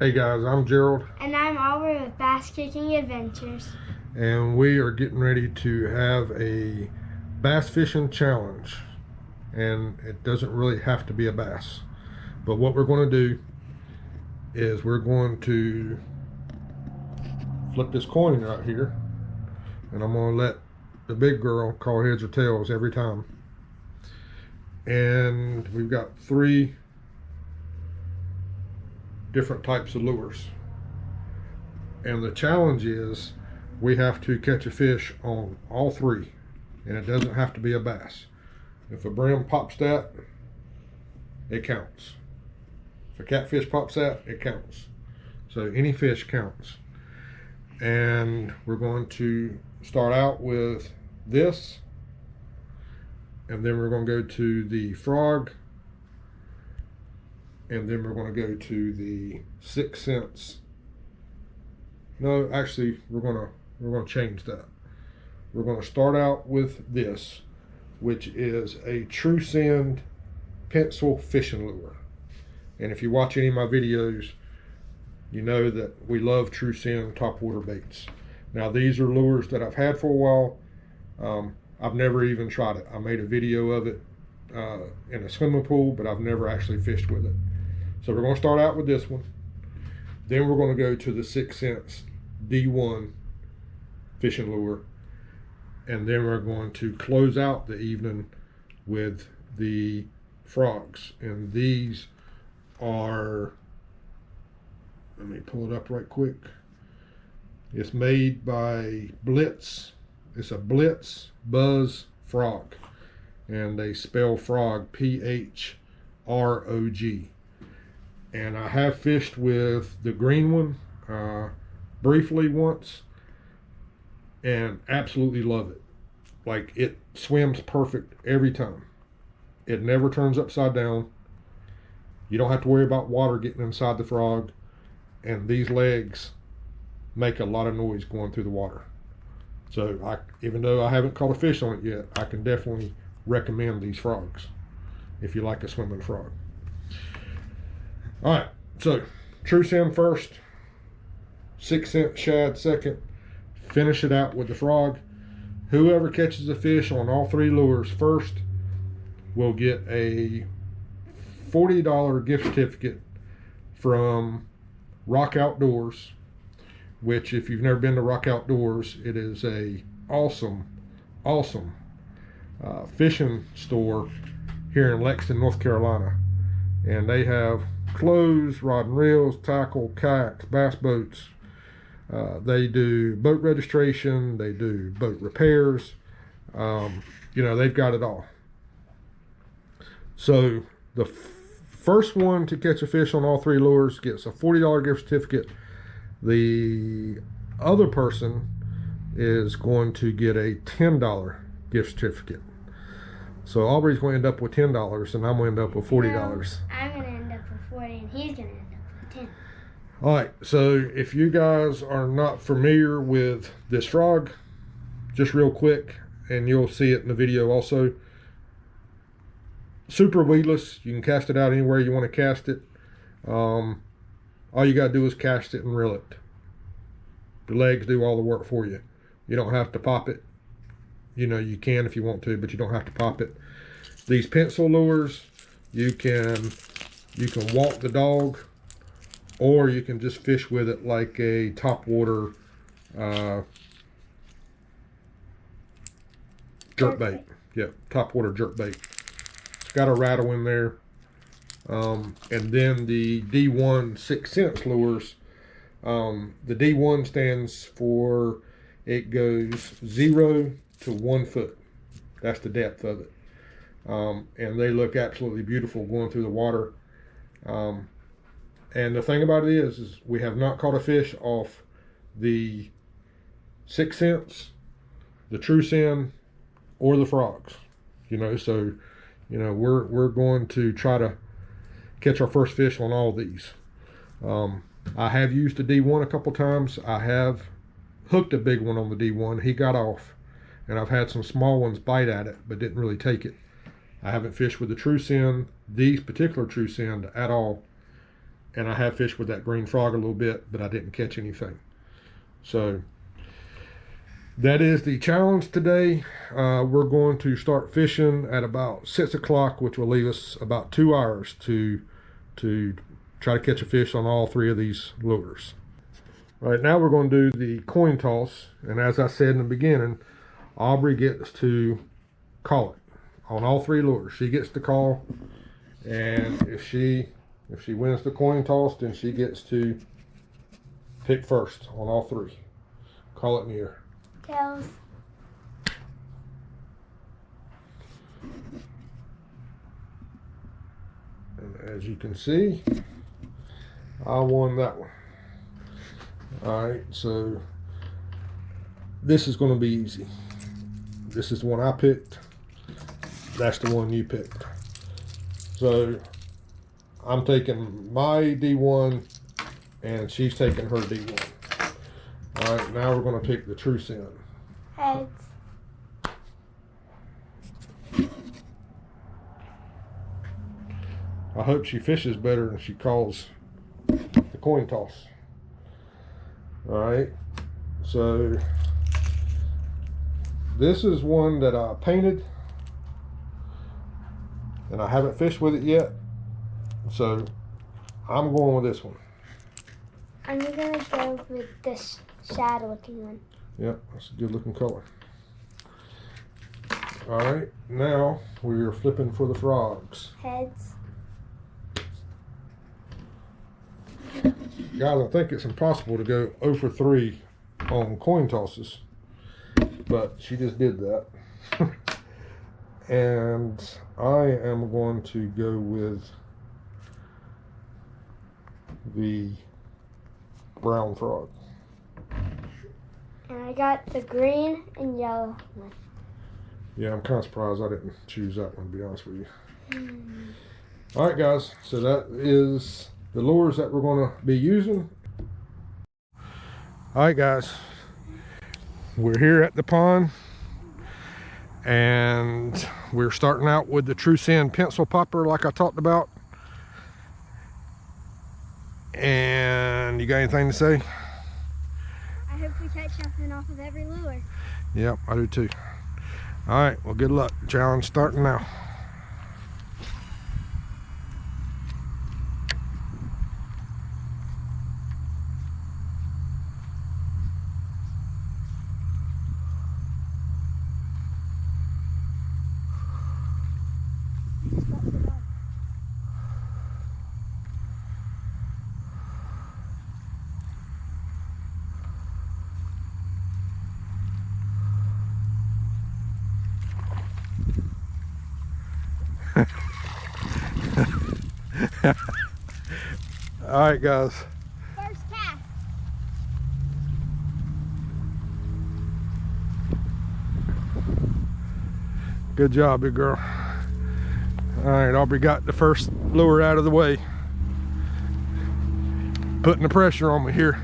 Hey guys, I'm Gerald. And I'm Aubrey with Bass Kicking Adventures. And we are getting ready to have a bass fishing challenge. And it doesn't really have to be a bass. But what we're going to do is we're going to flip this coin right here. And I'm going to let the big girl call heads or tails every time. And we've got 3 different types of lures. And the challenge is we have to catch a fish on all 3, and it doesn't have to be a bass. If a brim pops that, it counts. If a catfish pops that, it counts. So any fish counts. And we're going to start out with this, and then we're going to go to the frog, and then we're going to go to the 6 cents. No, actually, we're gonna change that. We're gonna start out with this, which is a TruSend pencil fishing lure. And if you watch any of my videos, you know that we love TruSend topwater baits. Now these are lures that I've had for a while. I've never even tried it. I made a video of it in a swimming pool, but I've never actually fished with it. So we're gonna start out with this one. Then we're gonna go to the 6 cents D1 fishing lure, and then we're going to close out the evening with the frogs. And these are, let me pull it up right quick. It's made by Blitz. It's a Blitz Buzz Frog, and they spell frog P-H-R-O-G. And I have fished with the green one briefly once, and absolutely love it. Like, it swims perfect every time. It never turns upside down. You don't have to worry about water getting inside the frog, and these legs make a lot of noise going through the water. So even though I haven't caught a fish on it yet, I can definitely recommend these frogs if you like a swimming frog. All right, so TruSend first, 6 cent shad second, finish it out with the frog. Whoever catches a fish on all 3 lures first will get a $40 gift certificate from Rock Outdoors, which, if you've never been to Rock Outdoors, it is a awesome fishing store here in Lexington, North Carolina. And they have clothes, rod and reels, tackle, kayaks, bass boats. They do boat registration, they do boat repairs. You know, they've got it all. So the first one to catch a fish on all 3 lures gets a $40 gift certificate. The other person is going to get a $10 gift certificate. So Aubrey's going to end up with $10, and I'm going to end up with $40. No, I'm going to end up with 40, and he's going to end up with 10. All right, so if you guys are not familiar with this frog, just real quick, and you'll see it in the video also. Super weedless. You can cast it out anywhere you want to cast it. All you got to do is cast it and reel it. The legs do all the work for you. You don't have to pop it. You know, you can if you want to, but you don't have to pop it. These pencil lures, you can walk the dog, or you can just fish with it like a topwater jerkbait. Yeah, topwater jerkbait. It's got a rattle in there. And then the D1 6 cents lures. The D1 stands for, it goes 0 to 1 foot. That's the depth of it. And they look absolutely beautiful going through the water. And the thing about it is we have not caught a fish off the 6 cents, the TruSend, or the frogs. You know, so, you know, we're going to try to catch our first fish on all these. I have used the D1 a couple times. I have hooked a big one on the D1. He got off, and I've had some small ones bite at it, but didn't really take it. I haven't fished with the TruSend, these particular TruSend, at all. and I have fished with that green frog a little bit, but I didn't catch anything. So that is the challenge today. We're going to start fishing at about 6 o'clock, which will leave us about 2 hours to try to catch a fish on all 3 of these lures. All right, now we're going to do the coin toss, and as I said in the beginning, Aubrey gets to call it on all 3 lures. She gets to call, and if she wins the coin toss, then she gets to pick first on all 3. Call it in the air. Tails. And as you can see, I won that one. All right, so this is going to be easy. This is the one I picked. That's the one you picked. So I'm taking my D1 and she's taking her D1. All right, now we're going to pick the truce end. Heads. I hope she fishes better than she calls the coin toss. All right, so this is one that I painted and I haven't fished with it yet, so I'm going with this one. I'm gonna go with this shadow looking one. Yep, that's a good looking color. All right, now we're flipping for the frogs. Heads. Guys, I think it's impossible to go 0 for 3 on coin tosses, but she just did that. And I am going to go with the brown frog. And I got the green and yellow one. Yeah, I'm kind of surprised I didn't choose that one, to be honest with you. All right, guys, so that is the lures that we're going to be using. All right, guys, we're here at the pond and we're starting out with the Truce End pencil popper like I talked about. And you got anything to say? I hope we catch something off of every lure. Yep, I do too. All right, well, good luck. Challenge starting now. All right, guys. First cast. Good job, big girl. All right, Aubrey got the first lure out of the way. Putting the pressure on me here.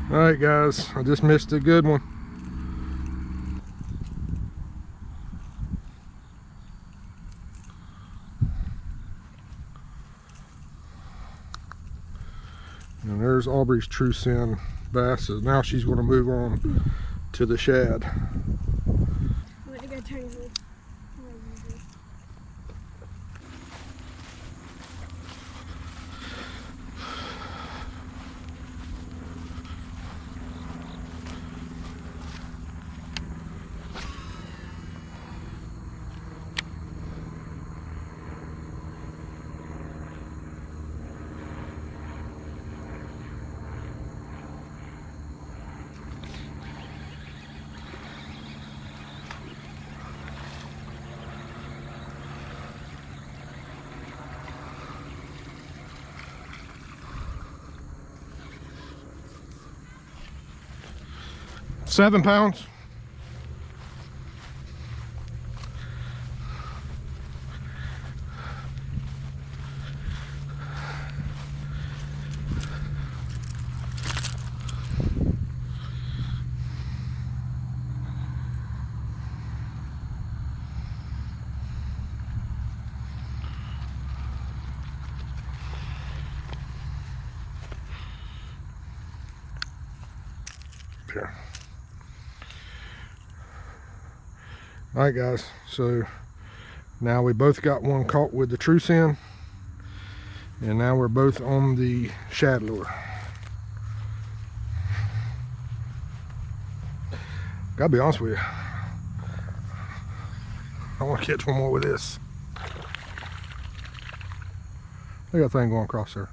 All right, guys, I just missed a good one. And there's Aubrey's Truce End bass. So now she's going to move on to the shad. I'm gonna go turn it. 7 pounds. Here. All right, guys, so now we both got one caught with the TruSend, and now we're both on the shad lure. Gotta be honest with you, I want to catch one more with this. Look at that thing going across there.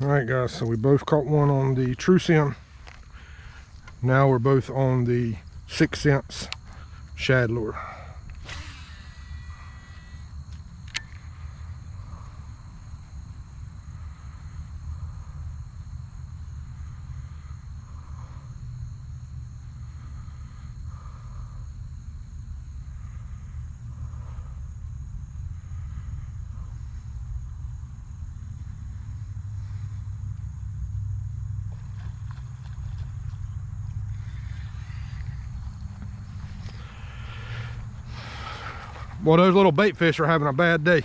Alright guys, so we both caught one on the TruSend. Now we're both on the 6 cents shad lure. Well, those little bait fish are having a bad day.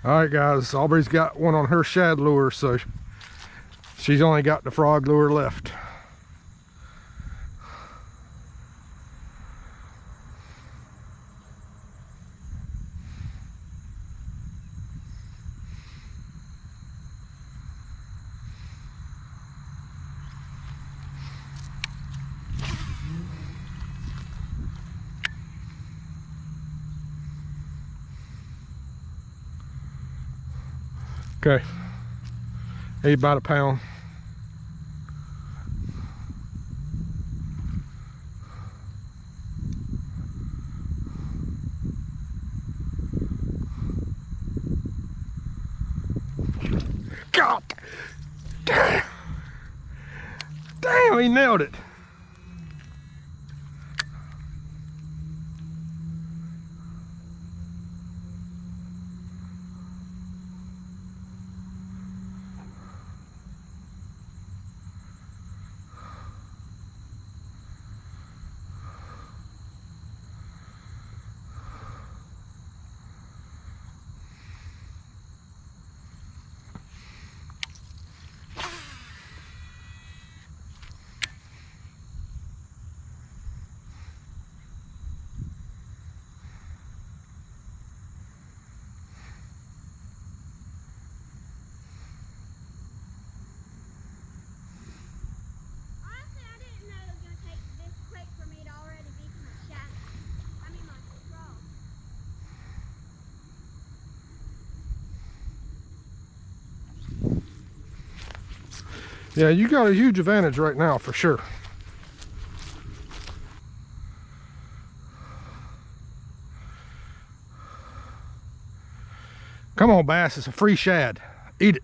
All right guys, Aubrey's got one on her shad lure, so she's only got the frog lure left. Okay, ate about a pound. God damn! Damn, he nailed it. Yeah, you got a huge advantage right now for sure. Come on, bass, it's a free shad. Eat it.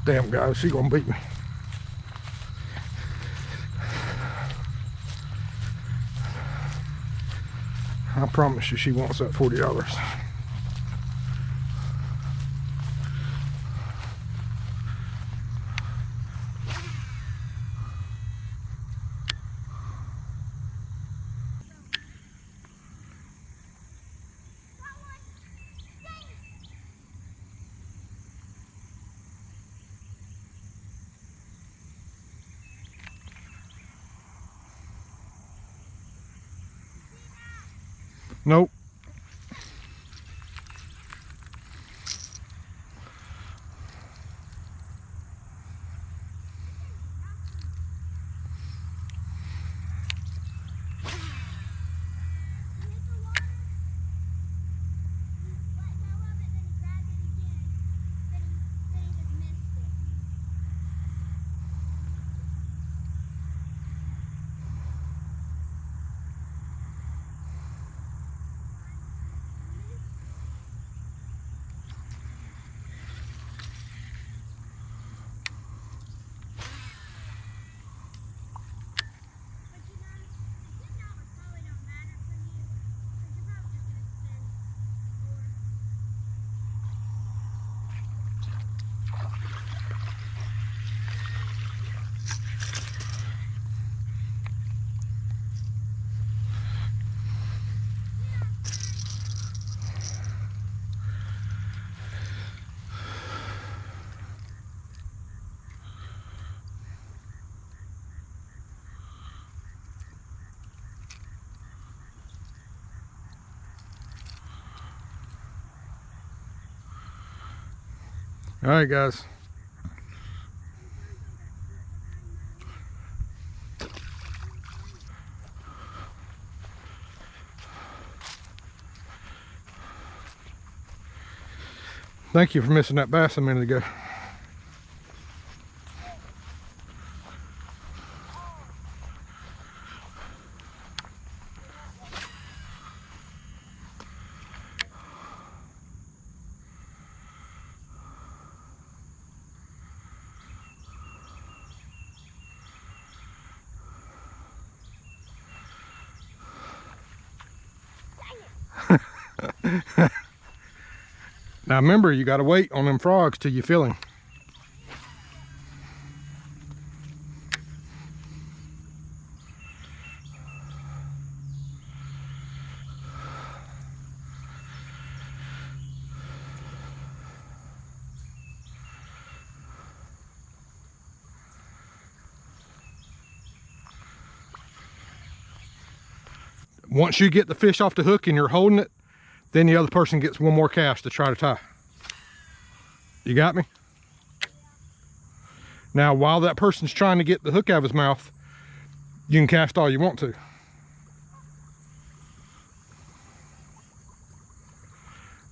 Damn, guys, she gonna beat me. I promise you she wants that $40. Nope. All right, guys. Thank you for missing that bass a minute ago. Now remember, you got to wait on them frogs till you fill him. Once you get the fish off the hook and you're holding it, then the other person gets one more cast to try to tie. You got me? Now, while that person's trying to get the hook out of his mouth, you can cast all you want to.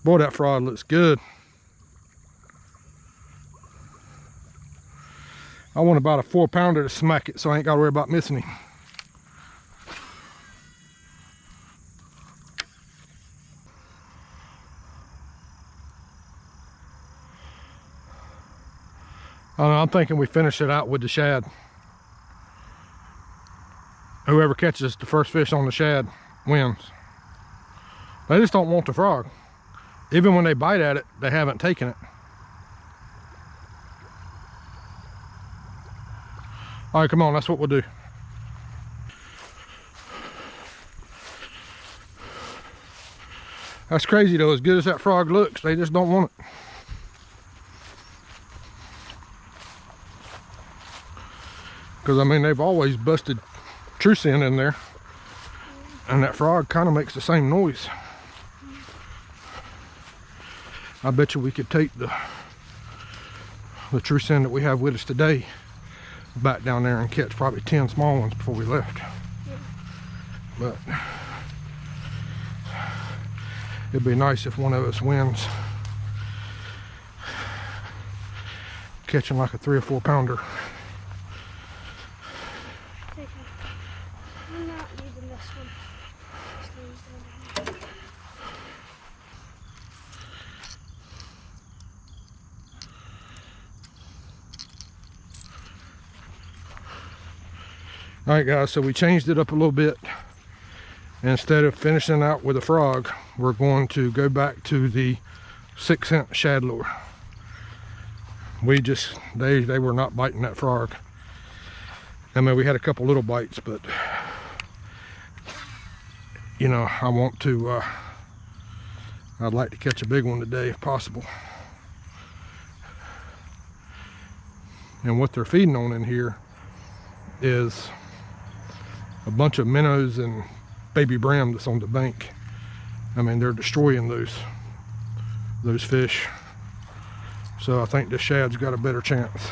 Boy, that frog looks good. I want about a 4-pounder to smack it so I ain't got to worry about missing him. I'm thinking we finish it out with the shad. Whoever catches the first fish on the shad wins. They just don't want the frog. Even when they bite at it, they haven't taken it. All right, come on, that's what we'll do. That's crazy though, as good as that frog looks, they just don't want it. Because I mean, they've always busted Trucin in there, and that frog kind of makes the same noise. I bet you we could take the Trucin that we have with us today back down there and catch probably 10 small ones before we left. But it'd be nice if one of us wins catching like a 3 or 4 pounder. I'm not using this one. All right, guys, so we changed it up a little bit. Instead of finishing out with a frog, we're going to go back to the 6-cent shad lure. They were not biting that frog. I mean, we had a couple little bites, but you know, I'd like to catch a big one today if possible. And what they're feeding on in here is a bunch of minnows and baby brim that's on the bank. I mean, they're destroying those fish. So I think the shad's got a better chance.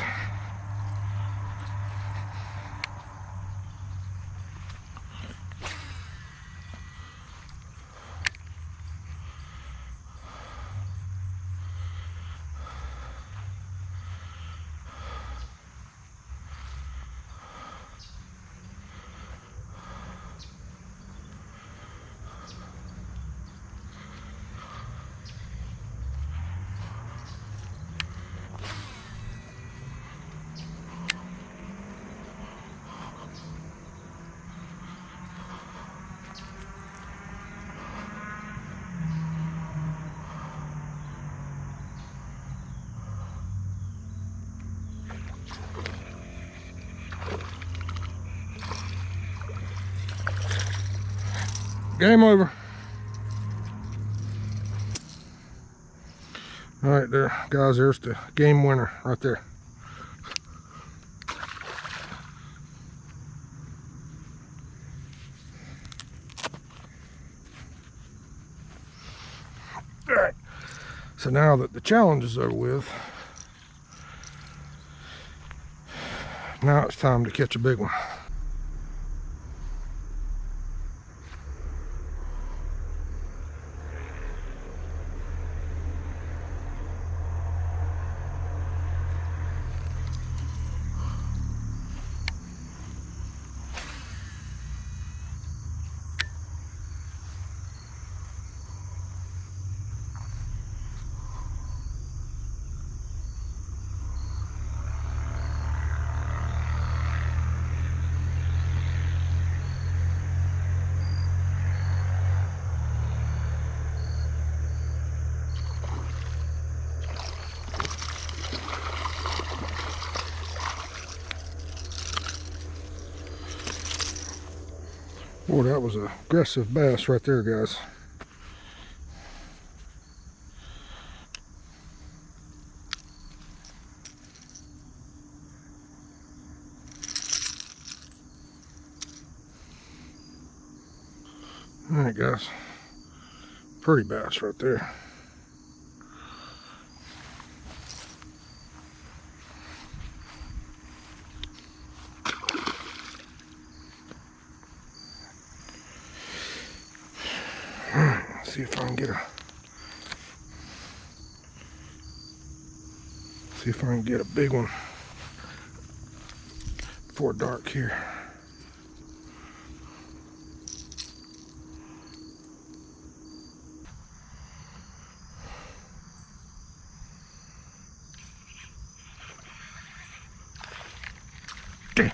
Game over. All right there, guys, there's the game winner right there. All right, so now that the challenge is over with, now it's time to catch a big one. Boy, that was an aggressive bass right there, guys. All right, guys. Pretty bass right there. See if I can get a big one before dark here. Damn.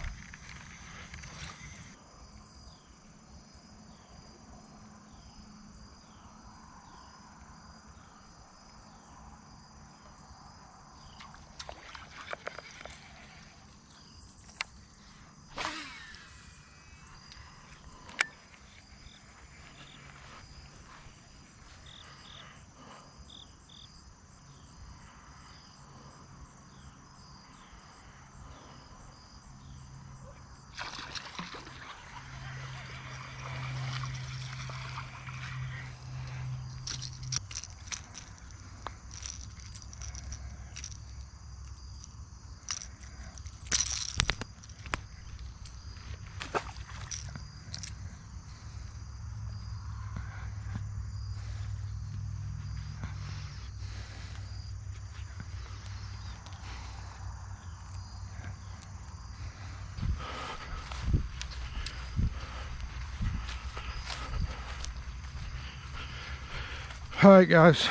All right, guys,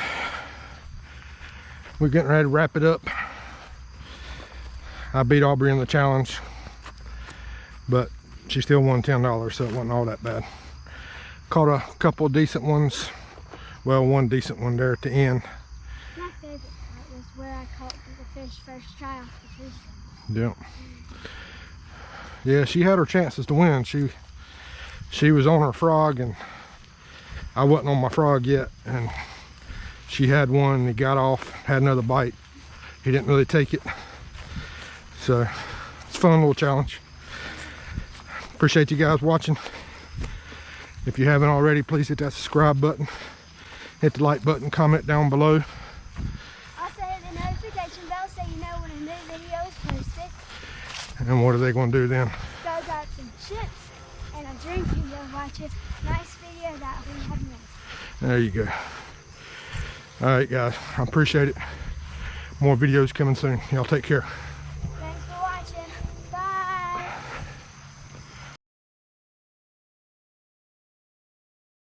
we're getting ready to wrap it up. I beat Aubrey in the challenge, but she still won $10, so it wasn't all that bad. Caught a couple of decent ones. Well, one decent one there at the end. My favorite part was where I caught the fish first try off the fish. Yeah. Yeah, she had her chances to win. She was on her frog, and I wasn't on my frog yet, and she had one. He got off, had another bite. He didn't really take it. So it's a fun little challenge. Appreciate you guys watching. If you haven't already, please hit that subscribe button, hit the like button, comment down below. Also hit the notification bell so you know when a new video is posted. And what are they going to do then? Go grab some chips and a drink and go watch a nice video that we have made. There you go. All right, guys, I appreciate it. More videos coming soon. Y'all take care.